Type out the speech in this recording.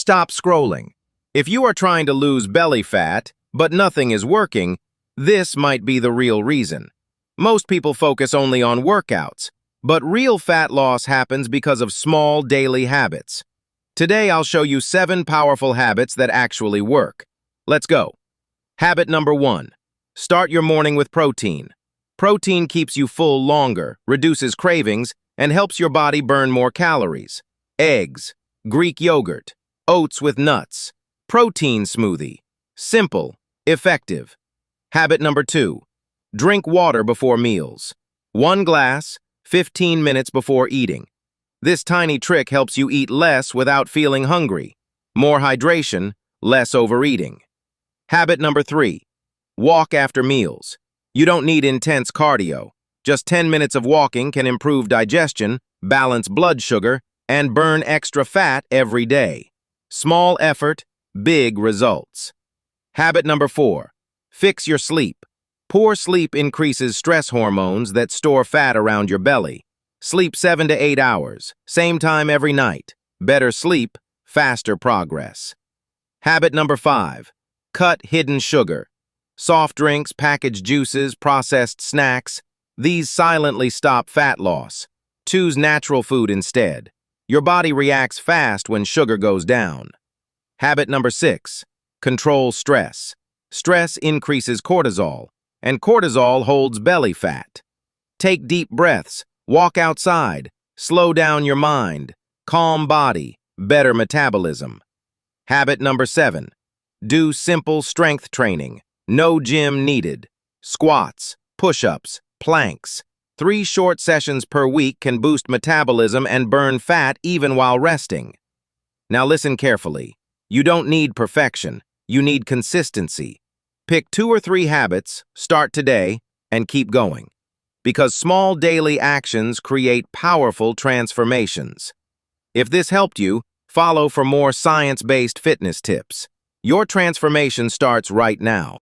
Stop scrolling. If you are trying to lose belly fat, but nothing is working, this might be the real reason. Most people focus only on workouts, but real fat loss happens because of small daily habits. Today, I'll show you 7 powerful habits that actually work. Let's go. Habit number 1. Start your morning with protein. Protein keeps you full longer, reduces cravings, and helps your body burn more calories. Eggs, Greek yogurt, oats with nuts, protein smoothie. Simple, effective. Habit number 2. Drink water before meals. 1 glass, 15 minutes before eating. This tiny trick helps you eat less without feeling hungry. More hydration, less overeating. Habit number 3. Walk after meals. You don't need intense cardio. Just 10 minutes of walking can improve digestion, balance blood sugar, and burn extra fat every day. Small effort, big results. Habit number 4. Fix your sleep. Poor sleep increases stress hormones that store fat around your belly. Sleep 7 to 8 hours, same time every night. Better sleep, faster progress. Habit number 5. Cut hidden sugar. Soft drinks, packaged juices, processed snacks, these silently stop fat loss. Choose natural food instead. Your body reacts fast when sugar goes down. Habit number 6. Control stress. Stress increases cortisol, and cortisol holds belly fat. Take deep breaths, walk outside, slow down your mind, calm body, better metabolism. Habit number 7. Do simple strength training. No gym needed. Squats, push-ups, planks. 3 short sessions per week can boost metabolism and burn fat even while resting. Now listen carefully. You don't need perfection. You need consistency. Pick 2 or 3 habits, start today, and keep going. Because small daily actions create powerful transformations. If this helped you, follow for more science-based fitness tips. Your transformation starts right now.